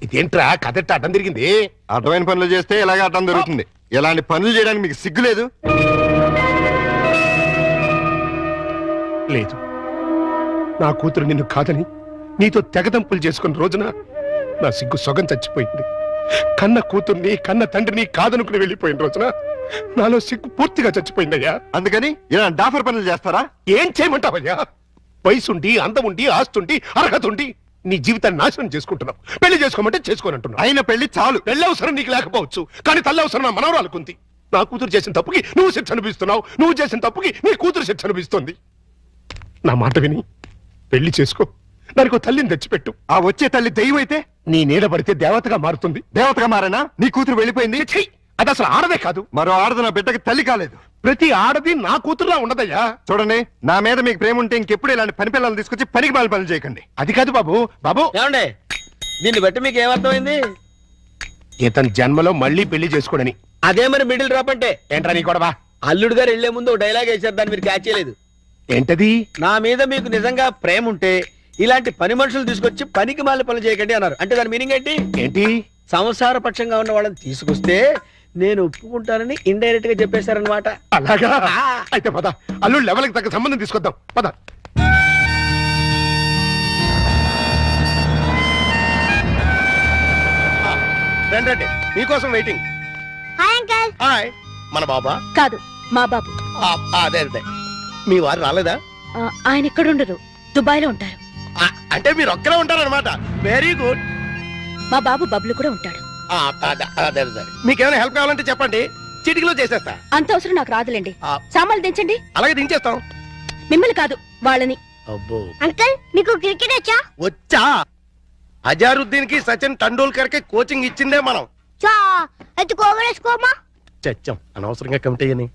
ఇదేంట్రా కదట్ట అడ్డం తిరిగింది? అడ్డమైన పనులు చేస్తే ఇలాగే అడ్డం జరుగుతుంది. ఇలాంటి పనులు చేయడానికి మీకు సిగ్గు లేదు? లేదు, నా కూతురు నిన్ను కాదని నీతో తెగదంపులు చేసుకున్న రోజున నా సిగ్గు సొగం చచ్చిపోయింది. కన్న కూతుర్ని కన్న తండ్రిని కాదనుకుని వెళ్ళిపోయిన రోజున నాలో సిగ్గు పూర్తిగా చచ్చిపోయిందయ్యా. అందుకని ఇలా డాఫర్ పనులు చేస్తారా? ఏం చేయమంటావయ్యా? వయసుండి, అందముండి, ఆస్తుండి, అర్హత ఉండి నీ జీవితాన్ని నాశనం చేసుకుంటున్నావు. పెళ్లి చేసుకోమంటే చేసుకోనంటున్నావు. అయిన పెళ్లి చాలు. పెళ్లి అవసరం నీకు లేకపోవచ్చు, కానీ తల్లి అవసరం నా మనవరాలుకుంది. నా కూతురు చేసిన తప్పుకి నువ్వు శిక్ష అనిపిస్తున్నావు, నువ్వు చేసిన తప్పుకి నీ కూతురు శిక్ష అనిపిస్తుంది. నా మాట విని పెళ్లి చేసుకో, దానికి తల్లిని తెచ్చిపెట్టు. ఆ వచ్చే తల్లి దెయ్యం అయితే నీ నీడ పడితే దేవతగా మారుతుంది. దేవతగా మారేనా? నీ కూతురు వెళ్ళిపోయింది. ఛీ! అది అసలు ఆడదే కాదు. మరో ఆడది నా బిడ్డకి తల్లి కాలేదు. ప్రతి ఆడది నా కూతురులా ఉండదయ్యా. చూడండి, నా మీద మీకు ప్రేమ ఉంటే ఇంకెప్పుడు ఇలాంటి పని పిల్లలు తీసుకొచ్చి పనికి మాల పనులు చేయకండి. అది కాదు బాబు. బాబు ఏమండే, దీన్ని బట్టి మీకు ఏమర్థమైంది? ఇతని జన్మలో మళ్ళీ పెళ్లి చేసుకోడని. అదే మరి మిడిల్ డ్రాప్ అంటే. ఏంట్రా నీ గొడవ? అల్లుడు గారు వెళ్లే ముందు డైలాగ్ వేశారు, దాన్ని మీరు క్యాచ్ చేయలేదు. ఏంటది? నా మీద మీకు నిజంగా ప్రేమ ఉంటే ఇలాంటి పని మనుషులు తీసుకొచ్చి పనికి మాల పనులు చేయకండి అన్నారు. అంటే దాని మీనింగ్ ఏంటి? ఏంటి? సంసార పక్షంగా ఉన్న వాళ్ళని తీసుకొస్తే నేను ఒప్పుకుంటానని ఇండైరెక్ట్ గా చెప్పేశారనమాట. అలాగా? అయితే పద, అల్లుడు లెవెల్కి తగ్గ సంబంధం తీసుకొద్దాం. పద. రండి, మీకోసం వెయిటింగ్. Hi uncle. హాయ్. మన బాబా? కాదు, మా బాబు. అదే అదే. మీ వారు రాలేదా? ఆయన ఇక్కడ ఉండరు, దుబాయ్ లో ఉంటారు. అంటే మీరు ఒక్కరే ఉంటారన్నమాట. Very good. మా బాబు బబ్లు కూడా ఉంటాడు. అదే అదే. మీకేమైనా హెల్ప్ కావాలంటే చెప్పండి, చిటికలో చేసేస్తా. అంత అవసరం నాకు రాదులేండి. సామాన్లు దించండి. అలాగే దించేస్తాం. మిమ్మల్ని కాదు, వాళ్ళని. అబ్బో, అంకల్ మీకు క్రికెట్ వచ్చా? వచ్చా. అజారుద్దీన్ కి సచిన్ టెండూల్కర్ కి కోచింగ్ ఇచ్చిందే మనం. చచ్చాం అనవసరంగా కమిటీ అని.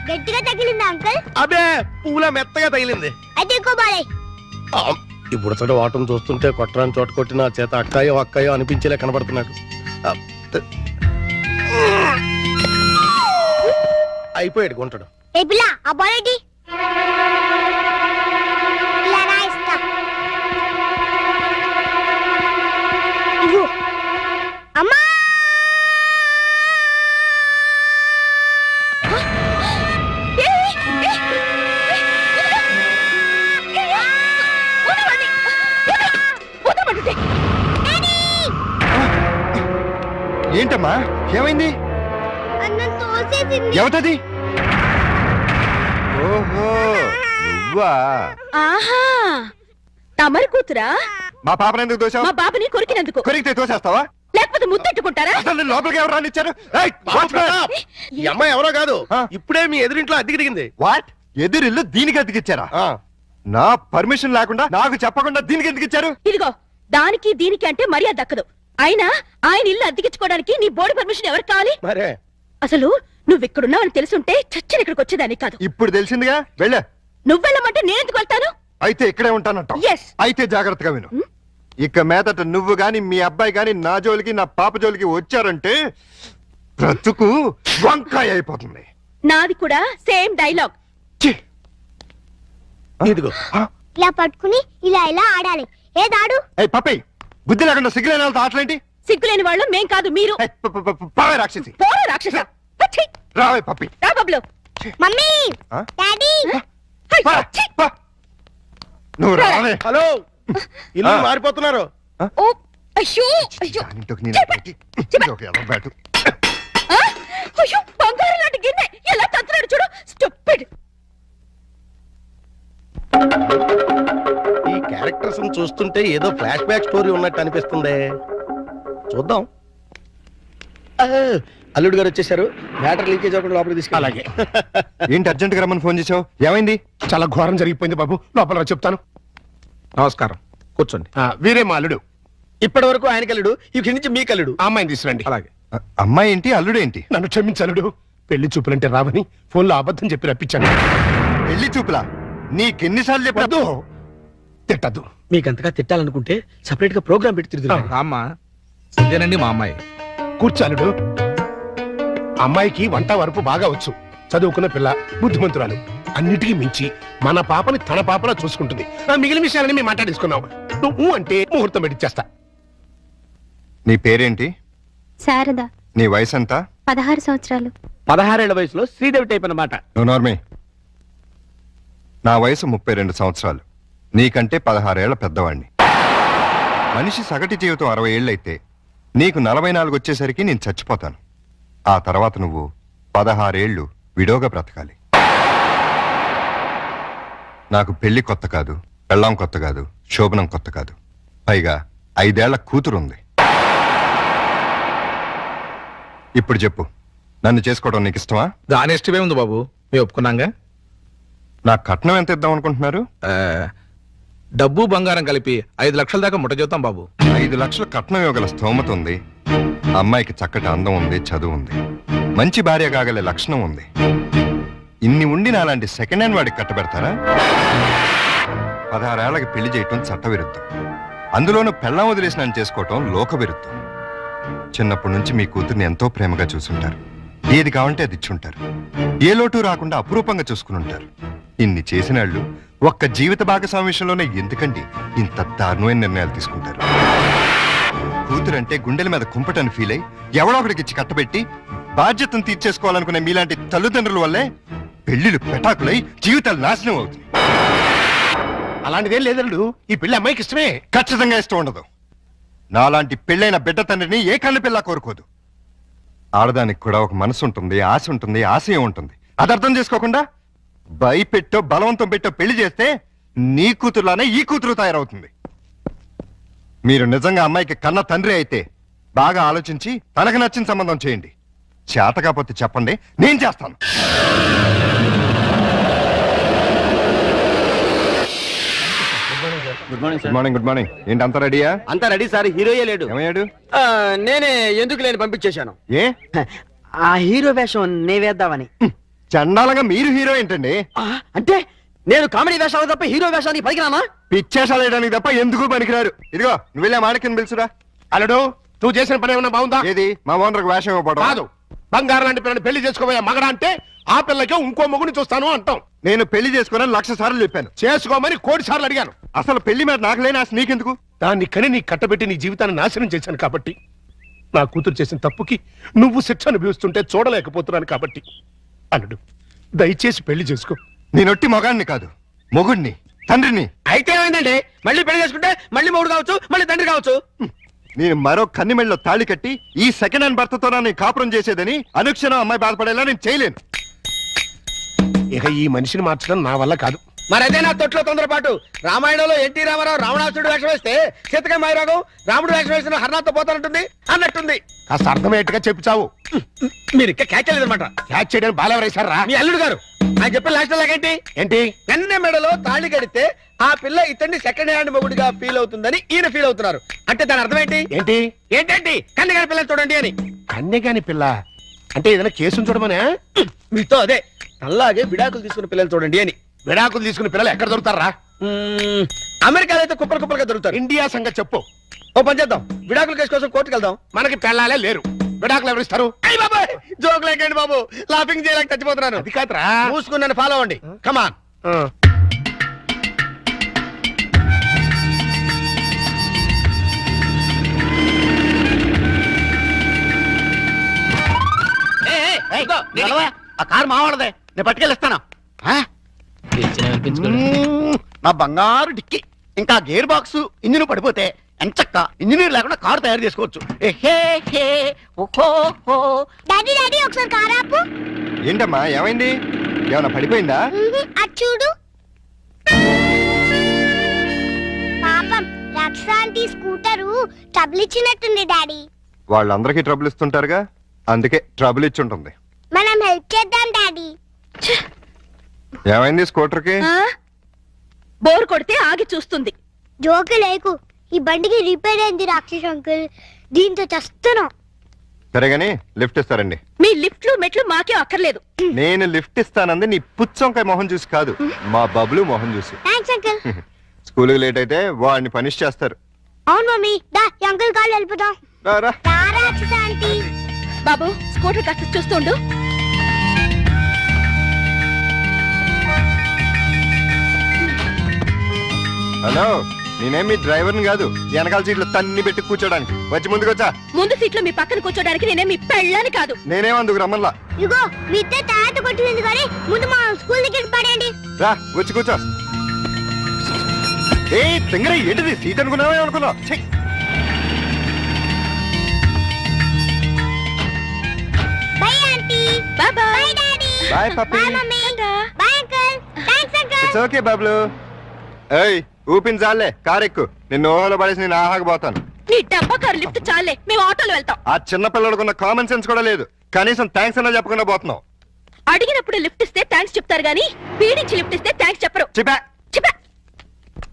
గట్టిగా తగిలిందా అంకల్? అబే, పూల మెత్తగా తగిలింది. అయితే ఇప్పుడు సరే వాటం చూస్తుంటే కొట్టరాని చోట కొట్టిన చేత అక్కాయో అక్కాయో అనిపించేలా కనబడుతున్నాడు. అయిపోయాడు గుంటడు. అమ్మా ఏంటమ్మా, ఏమైంది? ఎవతది? ఓహో, నువ్వా? ఆహా, తమరి కూతురా? మా పాపను ఎందుకు దోశావు? మా బాబుని కొరికినందుకు. కొరికితే తోసేస్తావా? లేకపోతే ముద్దెట్టుకుంటారా? అసలు లోపలికి ఎవరు రానిచ్చారు? ఈ అమ్మాయి ఎవరో కాదు, ఇప్పుడే మీ ఎదురింట్లో అద్దెకి దిగింది. వాట్? ఎదురిల్లు దీనికి అద్దెకిచ్చారా? నా పర్మిషన్ లేకుండా నాకు చెప్పకుండా దీనికి ఎందుకు ఇచ్చారు? ఇదిగో, దానికి దీనికి అంటే మర్యాద దక్కదు. అయినా ఆయన ఇల్లు అద్దెకించుకోవడానికి నీ బోర్డు పర్మిషన్ ఎవరికి కావాలి? మరే అసలు నువ్వు ఇక్కడున్నావని తెలుసుంటే చచ్చిన ఇక్కడికి వచ్చేదాన్ని కాదు. ఇప్పుడు తెలిసిందిగా, వెళ్ళ. నువ్వెళ్ళమంటే నేనెందుకు వెళ్తాను? అయితే ఇక్కడే ఉంటానంట. Yes. అయితే జాగ్రత్తగా విను. ఇక మీదట నువ్వు గాని మీ అబ్బాయి గాని నా జోలికి నా పాప జోలికి వచ్చారంటే బ్రతుకు వంకాయ అయిపోతుంది. నాది కూడా సేమ్ డైలాగ్. ఇదిగో, ఇలా పట్టుకుని ఇలా ఇలా ఆడాలి. ఏదాడు? పప్పి, బుద్ధి లేకుండా సిగ్గులేని వాళ్ళతో ఆటలేంటి? సిగ్గులేని వాళ్ళు మేం కాదు, మీరు. పావే రాక్షసి. పోరా రాక్షస. రావే పప్పి. రా బబ్లు. Mummy, daddy. నువ్వు రావే. హలో, ఇల్లు మారిపోతున్నారు. ఓ అయ్యో అయ్యో. అయ్యో, బంగారం లాంటి గిన్నె ఎలా తంతున్నాడు చూడు. స్టూపిడ్. ఈ క్యారెక్టర్స్ చూస్తుంటే ఏదో ఫ్లాష్ బ్యాక్ స్టోరీ ఉన్నట్టు అనిపిస్తుంది. చూద్దాం. అల్లుడు గారు వచ్చేసారు. మ్యాటర్ లీకేజ్ అవ్వకుండా లోపలికి తీసుకెళ్ళి. అలాగే. ఏంటి అర్జెంట్ గా రమ్మని ఫోన్ చేసావు? ఏమైంది? చాలా ఘోరం జరిగిపోయింది బాబు. లోపల రా, చెప్తాను. నమస్కారం, కూర్చోండి. వీరే మా అల్లుడు. ఇప్పటి వరకు ఆయన కల్లుడు, ఇక్కడి నుంచి మీ కల్లుడు. ఆ అమ్మాయిని తీసుకురండి. అలాగే. అమ్మాయి ఏంటి, అల్లుడు ఏంటి? నన్ను క్షమించలుడు. పెళ్లి చూపులంటే రావని ఫోన్లో అబద్ధం చెప్పి రప్పించాను. పెళ్లి చూపులా? నీకెన్నిసార్లు చెప్పద్దు. తిట్టద్దు. మీకంతగా తిట్టాలనుకుంటే సెపరేట్ గా ప్రోగ్రామ్ పెట్టి తిరుగుతాం. అమ్మా, ఇదేనండి మా అమ్మాయి. కూర్చాలుడు. అమ్మాయికి వంట వరపు బాగా వచ్చు, చదువుకున్న పిల్ల, బుద్ధిమంతురాలు. అన్నిటికీ మించి మన పాపని తన పాపలా చూసుకుంటుంది. మిగిలిన విషయాలని మేము మాట్లాడేసుకున్నాం. నువ్వు అంటే ముహూర్తం పెట్టిచ్చేస్తా. నీ పేరేంటి? శారద, నీ వయసు ఎంత? 16 సంవత్సరాలు. 16 ఏళ్ల వయసులో శ్రీదేవి టైప్ అన్నమాట. నువ్వు నార్మే. నా వయసు 32 సంవత్సరాలు. నీకంటే 16 ఏళ్ల పెద్దవాణ్ణి. మనిషి సగటు జీవితం 60 ఏళ్ళైతే నీకు 44 వచ్చేసరికి నేను చచ్చిపోతాను. ఆ తర్వాత నువ్వు 16 ఏళ్ళు విడోగా బ్రతకాలి. నాకు పెళ్లి కొత్త కాదు, పెళ్ళాం కొత్త కాదు, శోభనం కొత్త కాదు. పైగా 5 ఏళ్ల కూతురుంది. ఇప్పుడు చెప్పు, నన్ను చేసుకోవడం నీకు ఇష్టమా? దాని ఇష్టమే ఉంది బాబు, మేము ఒప్పుకున్నాగా. నా కట్నం ఎంత ఇద్దాం అనుకుంటున్నారు? డబ్బు బంగారం కలిపి 5 లక్షల దాకా ముట్ట చూద్దాం బాబు. 5 లక్షల కట్నం ఇవ్వగల స్తోమత ఉంది. అమ్మాయికి చక్కటి అందం ఉంది, చదువు ఉంది, మంచి భార్య కాగలే లక్షణం ఉంది. ఇన్ని ఉండి నాలాంటి సెకండ్ హ్యాండ్ వాడికి కట్టబెడతారా? 16 ఏళ్లకి పెళ్లి చేయటం చట్టవిరుద్ధం. అందులోనూ పెళ్ళాం వదిలేసి నన్ను చేసుకోవటం లోక విరుద్ధం. చిన్నప్పటి నుంచి మీ కూతుర్ని ఎంతో ప్రేమగా చూసుంటారు. ఏది కావంటే అది ఇచ్చుంటారు. ఏ లోటు రాకుండా అపురూపంగా చూసుకుని ఉంటారు. ఇన్ని చేసిన వాళ్ళు ఒక్క జీవిత భాగస్వామి విషయంలోనే ఎందుకండి ఇంత దారుణమైన నిర్ణయాలు తీసుకుంటారు? కూతురంటే గుండెల మీద కుంపటని ఫీల్ అయి ఎవడో ఒకడికి ఇచ్చి కట్టబెట్టి బాధ్యతను తీర్చేసుకోవాలనుకునే మీలాంటి తల్లిదండ్రుల వల్లే పెళ్లిళ్ళు పెటాకులై జీవితాలు నాశనం అవుతుంది. అలాంటిదేం లేదల్లుడు. ఈ పెళ్లి అమ్మాయికి ఇష్టమే. ఖచ్చితంగా ఇష్టం ఉండదు. నాలాంటి పెళ్ళైన బిడ్డ తండ్రిని ఏ కళ్ళు పిల్ల కోరుకోదు. ఆడదానికి కూడా ఒక మనసు ఉంటుంది, ఆశ ఉంటుంది, ఆశయం ఉంటుంది. అది అర్థం చేసుకోకుండా భయపెట్టో బలవంతం పెట్టో పెళ్లి చేస్తే నీ కూతురులానే ఈ కూతురు తయారవుతుంది. మీరు నిజంగా అమ్మాయికి కన్న తండ్రి అయితే బాగా ఆలోచించి తనకు నచ్చిన సంబంధం చేయండి. చేత కాకపోతే చెప్పండి, నేను చేస్తాను. Good morning good morning. Good morning. ఏంటి అంతా రెడీయా? అంతా రెడీ సార్. హీరోయే లేడు. ఏమయ్యాడు? నేనే ఎందుకు లేని పంపించేశాను. ఏ ఆ హీరో వేషం నే వేద్దామని. చండాలంగా మీరు హీరో ఏంటండి? అంటే నేను కామెడీ వేషాలు తప్ప హీరో వేషానికి పనికిరానా? పిచ్చేషాలు వేయడానికి తప్ప ఎందుకు పనికిరారు. ఇదిగో నువ్వు వెళ్ళే మాడకిని పిలుచురా. అల్లుడు, నువ్వు చేసిన పని ఏమన్నా బాగుందా? ఏది మా ఓనర్కి వేషం ఇవ్వబడదు. కాదు, బంగారం లాంటి పిల్లని పెళ్లి చేసుకోబోయే మగడా అంటే ఆ పిల్లకే ఇంకో మొగుని చూస్తాను అంటాం. నేను పెళ్లి చేసుకోనని 1,00,000 సార్లు చెప్పాను. చేసుకోమని 1,00,00,000 సార్లు అడిగాను. అసలు పెళ్లి మీద నాకు లేని ఆశ నీకెందుకు? దాన్ని కని నీ కట్టబెట్టి నీ జీవితాన్ని నాశనం చేశాను కాబట్టి, నా కూతురు చేసిన తప్పుకి నువ్వు శిక్ష అనుభవిస్తుంటే చూడలేకపోతున్నాను కాబట్టి. అల్లుడు, దయచేసి పెళ్లి చేసుకో. నేనొట్టి మగాడిని కాదు, మొగుడిని, తండ్రిని. అయితే ఏమైందండి? మళ్ళీ పెళ్లి చేసుకుంటే మళ్ళీ మూడు కావచ్చు, మళ్ళీ తండ్రి కావచ్చు. నేను మరో కన్నిమెళ్ళలో తాళి కట్టి ఈ సెకండ్ హ్యాండ్ భర్తతో నేను కాపురం చేసేదని అనుక్షణం అమ్మాయి బాధపడేలా నేను చేయలేను. ఇక ఈ మనిషిని మార్చడం నా వల్ల కాదు. మరైతే నా తొట్లో తొందరపాటు. రామాయణంలో ఎన్టీ రామారావు రావణాసురుడు వేషం వేస్తే సీతక మైరాగం రాముడు వేషం వేసిన హర్నాథ్తో పోతానంటుంది అన్నట్టుంది. కాస్త అర్థమయ్యేట్టుగా చెప్పు చావు. మీరు ఇంకా క్యాచ్ లేదన్నమాట. క్యాచ్ చేయడానికి బాలెవరేశారా? మీ అల్లుడు గారు ఆయన చెప్పిన లాస్ట్ లాగేంటి? ఏంటి? కన్నె మెడలో తాళి కడితే ఆ పిల్ల ఇతన్ని సెకండ్ హ్యాండ్ మొగుడిగా ఫీల్ అవుతుందని ఈయన ఫీల్ అవుతున్నారు. అంటే దాని అర్థం ఏంటి? ఏంటి? ఏంటండి కన్నె గారి పిల్లలు చూడండి అని. కన్యగాని పిల్ల అంటే ఏదైనా కేసును చూడమనే? మీతో అదే అలాగే విడాకులు తీసుకున్న పిల్లలు చూడండి అని. విడాకులు తీసుకునే పిల్లలు ఎక్కడ దొరుకుతారా? అమెరికాలో అయితే కుప్పలు కుప్పలుగా దొరుకుతారు. ఇండియా సంగతి చెప్పు. ఓ పని చేద్దాం, విడాకుల కేసు కోసం కోర్టుకు వెళ్దాం. మనకి పెళ్ళాలే లేరు, విడాకులు ఎవరిస్తారు? అయ్య బాబాయ్, జోక్ లేకండి బాబు, లాఫింగ్ చేయలేక చచ్చిపోతున్నాను. అది కాదురా. మూసుకున్నాను, ఫాలో అవ్వండి. కమాన్. ఆ కారు మావాడదే, నేను పట్టుకెళ్ళిస్తాను. నా బంగారు డిక్కి ఇంకా గేర్ బాక్స్ ఇంజిన్ పడిపోతే ఎంచక్క ఇంజనీర్ లేకుండా కారు తయారు చేసుకోవచ్చు. డాడీ ఒకసారి కారు ఆపు. ఏంటమ్మా ఏమైంది? ఏమైనా పడిపోయిందా? అది చూడు. పాపం రక్షాంటి స్కూటరు ట్రబుల్ ఇచ్చినట్టుంది డాడీ. వాళ్ళందరికీ ట్రబుల్ ఇస్తుంటారుగా, అందుకే ట్రబుల్ ఇచ్చి ఉంటుంది. మనం హెల్ప్ చేద్దాం డాడీ. ఏమైంది స్కూటర్కి? బోర్ కొడితే ఆగి చూస్తుంది. జోకు లేకు, ఈ బండికి రిపేర్ అయింది రాక్షస్ అంకుల్, దీంతో చస్తున్నాం. సరేగాని లిఫ్ట్ ఇస్తారండి. మీ లిఫ్ట్లు మెట్లు మాకే అక్కర్లేదు. నేను లిఫ్ట్ ఇస్తానంది నీ పుచ్చంకాయ మొహం చూసి కాదు, మా బబ్లు మొహం చూసి. Thanks uncle. స్కూల్కి లేట్ అయితే వాడిని పనిష్ చేస్తారు. అవును మమ్మీ, దా ఈ అంకుల్ కాళ్ళు వెళ్ళిపోతాం. రారా. రాక్షస్ ఆంటీ. బాబు, స్కూటర్ కాస్త చూస్తుండు. హలో, నేనేం మీ డ్రైవర్ని కాదు, వెనకాల సీట్లు తన్ని పెట్టి కూర్చోడానికి. వచ్చి ముందుకొచ్చా. ముందు సీట్లో మీ పక్కన కూర్చోడానికి నేనే మీ పెళ్ళాని కాదు. నేనేం అందుకు రమ్మల్లా. ఇగో మీ ఇద్దరు తర్వాత కొట్టింది కానీ ముందు మా స్కూల్ దగ్గర పడండి. రా వచ్చి కూర్చో. ఏ తింగరే, ఏంటిది సీట్ అనుకున్నావే అనుకున్నావు? ఛీ! Bye aunty. Bye bye. Bye daddy. Bye puppy. Bye mummy. Bye uncle. Thanks uncle. It's okay Bablu. ఏయ్ ఊపిన చాలే, కార్ ఎక్కు. నిన్ను ఓహోలో పడేసి నేను ఆహాకపోతాను. నీ డబ్బా కారు లిఫ్ట్ చాలే, మేము ఆటోలో వెళ్తాం. ఆ చిన్న పిల్లలకున్న కామన్ సెన్స్ కూడా లేదు. కనీసం థ్యాంక్స్ అన్నా చెప్పకుండా పోతున్నావు. అడిగినప్పుడు లిఫ్ట్ ఇస్తే థ్యాంక్స్ చెప్తారు గానీ పీడించి లిఫ్ట్ ఇస్తే థ్యాంక్స్ చెప్పరు. చెప్పా. చెప్పా.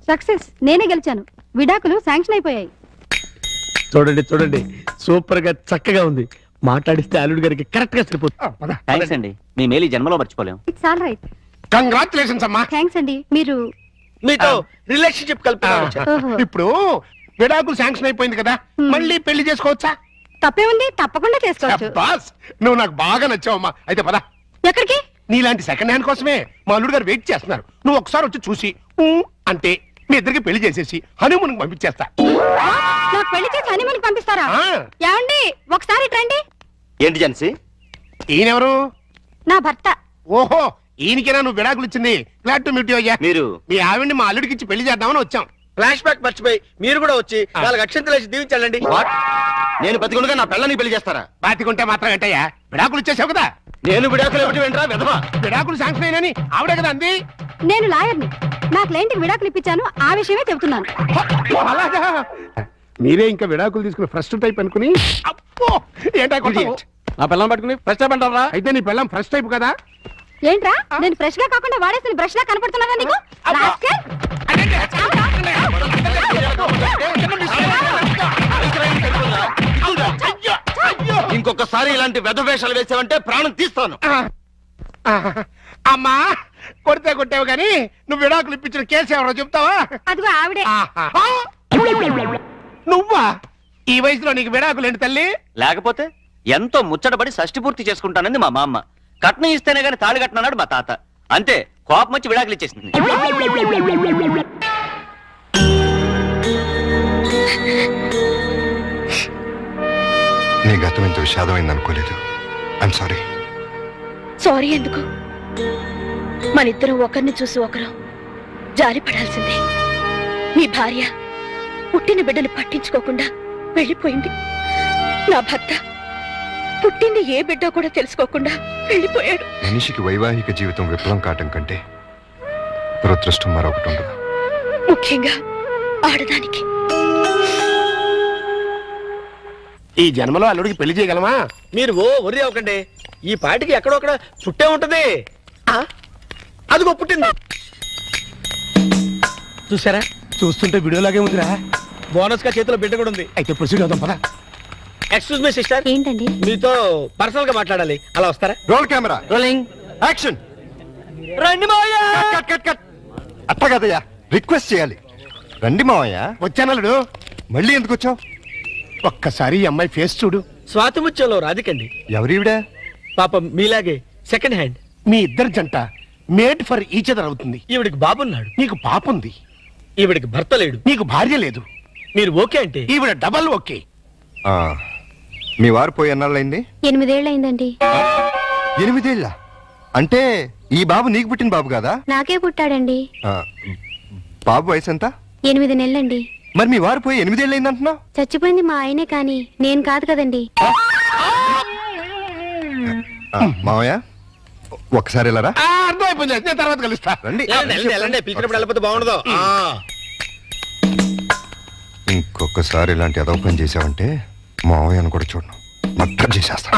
సక్సెస్, నేనే గెలిచాను. విడాకులు శాంక్షన్ అయిపోయాయి. చూడండి చూడండి, సూపర్ గా చక్కగా ఉంది. మాట్లాడిస్తే అల్లుడు గారికి కరెక్ట్ గా సరిపోతుంది. థ్యాంక్స్ అండి, మీ మేలు ఈ జన్మలో మర్చిపోలేం. It's all right. కంగ్రాచులేషన్స్ అమ్మా. థ్యాంక్స్ అండి. మీరు మీతో రిలేషన్షిప్ కలుపుతున్నాను. ఓహో. ఇప్పుడు విడాకులు శాంక్షన్ అయిపోయింది కదా, మళ్ళీ పెళ్లి చేసుకోవచ్చా? తప్పే ఉంది, తప్పకుండా చేసుకోవచ్చు. బాస్, నువ్వు నాకు బాగా నచ్చావమ్మా. అయితే పద. ఎక్కడికి? నీలాంటి సెకండ్ హ్యాండ్ కోసమే మా అల్లుడు గారు వెయిట్ చేస్తున్నారు. నువ్వు ఒకసారి వచ్చి చూసి ఊ అంటే మీ ఇద్దరికి పెళ్లి చేసేసి హనీమూన్ పంపించేస్తా. నాకు పెళ్లి చేసి హనీమూన్కి పంపిస్తారా? ఆ. ఏమండి ఒకసారి రండి. ఏంటి జెన్సీ? ఈయనెవరు? నా భర్త. ఓహో, ఈయనకేనా నువ్వు విడాకులు ఇచ్చింది? గ్లాడ్ టు మీట్ యు అయ్యా. మీరు మీ ఆవిడ్ని మా అల్లుడికి ఇచ్చి పెళ్లి చేద్దామని వచ్చాం. ఫ్లాష్ బ్యాక్ మర్చిపోయి మీరు కూడా వచ్చి 4 అక్షంతలు వేసి దీవించాలండి. నేను బతికుండగా నా పిల్లని పెళ్లి చేస్తారా? బాతికుంటే మాత్రం ఏంటయ్యా, విడాకులు ఇచ్చేసావు కదా. నేను విడాకులు ఇవ్వటం ఏంట్రా విధవా? విడాకులు శాంక్షన్ అయినని ఆవిడే కదా అంది. నేను లాయర్ని. నా క్లయింట్కి విడాకులు ఇప్పించాను, ఆ విషయమే చెబుతున్నాను. అలాగా? మీరే ఇంకా విడాకులు తీసుకుని ఫస్ట్ టైప్ అనుకుని అప్పో ఏంటా కొట్టావు? నా పిల్లలు పట్టుకుని ఫ్రెష్ అప్ అంటారా? అయితే నీ పిల్లం ఫస్ట్ టైప్ కదా. ఏంట్రా, నేను ఫ్రెష్ గా కాకుండా వాడేసిన బ్రష్ లా కనపడుతున్నానా నీకు? రాస్కెల్. ఇంకొకసారి ఇలాంటి వెధవేషాలు వేసావంటే ప్రాణం తీస్తాను. అమ్మా, కొడితే కొట్టావు కానీ నువ్వు విడాకులు ఇప్పించిన కేసు ఎవరో చెప్తావా? అదిగో ఆవిడే. ఆహా. నువ్వా? ఈ వయసులో నీకు విడాకులు ఏంటి తల్లి? లేకపోతే ఎంతో ముచ్చటపడి షష్టి పూర్తి చేసుకుంటానంది మా మామ. కట్నం ఇస్తేనే గాని తాళి కట్టినాడు మా తాత. అంతే, కోపం వచ్చి విడాకులు ఇచ్చేసింది. నీ గతం ఇంత విషాదమైంది అనుకోలేదు. I'm sorry. సారీ ఎందుకు? మనిద్దరం ఒకరిని చూసి ఒకరు జాలి పడాల్సిందే. మీ భార్య పుట్టిన బిడ్డను పట్టించుకోకుండా వెళ్ళిపోయింది. నా భర్త పుట్టింది ఏ బిడ్డ కూడా తెలుసుకోకుండా వెళ్ళిపోయాడు. మనిషికి వైవాహిక జీవితం విప్లవం కావటం కంటే దురదృష్టం మరొకటి ఉండదు. ముఖ్యంగా ఆడదానికి. ఈ జన్మలో అల్లుడికి పెళ్లి చేయగలమా? మీరు ఒర్రి అవ్వకండి. ఈ పాటికి ఎక్కడొక్కడ పుట్టే ఉంటది. అదిగో పుట్టింది. చూసారా? చూస్తుంటే వీడియోలాగే ఉందిరా. బోనస్ గా చేతిలో బిడ్డ కూడా ఉంది. అయితే ప్రొసీడ్ అవుదాం పద. ఎక్స్క్యూజ్ మీ సిస్టర్, ఏంటండి? మీతో పర్సనల్ గా మాట్లాడాలి. అలా వస్తారా? Roll camera rolling action. రండి మావయ్య. Cut cut cut. అట్ట కదయ్యా, రిక్వెస్ట్ చేయాలి. రండి మావయ్య. వచ్చానల్లుడు. మళ్ళీ ఎందుకు వచ్చావు? ఒక్కసారి ఈ అమ్మాయి ఫేస్ చూడు. స్వాతిముత్యంలో రాధికండి. ఎవరివిడా? పాపం మీలాగే సెకండ్ హ్యాండ్. మీ ఇద్దరు జంట మేడ్ ఫర్ ఈచ్ అదర్ అవుతుంది. ఈవిడికి బాబున్నాడు. నీకు పాప ఉంది. ఈవిడికి భర్త లేడు. నీకు భార్య లేదు. మీరు ఓకే అంటే ఈవిడ డబల్ ఓకే. ఆ, మీ వారు పోయి ఎన్నాళ్ళైంది? 8 ఏళ్ళయిందండి. 8 ఏళ్ళ? అంటే ఈ బాబు నీకు పుట్టిన బాబు కాదా? నాకే పుట్టాడండి. ఆ, బాబు వయసు ఎంత? 8 నెలలండి. మరి మీ వారు పోయి 8 ఏళ్ళు అయిందంటున్నావు? చచ్చిపోయింది మా ఆయనే, కానీ నేను కాదు కదండి. మావయ్య ఒకసారి వెళ్ళరా. అర్థమైపోయింది. నేను తర్వాత కలుస్తా. రండి. పిలిచినప్పుడు వెళ్ళిపోతే బాగుండదు. ఇంకొకసారి ఇలాంటి అదవ పని చేసావంటే మావయ్యను కూడా చూడను, మర్డర్ చేసేస్తా.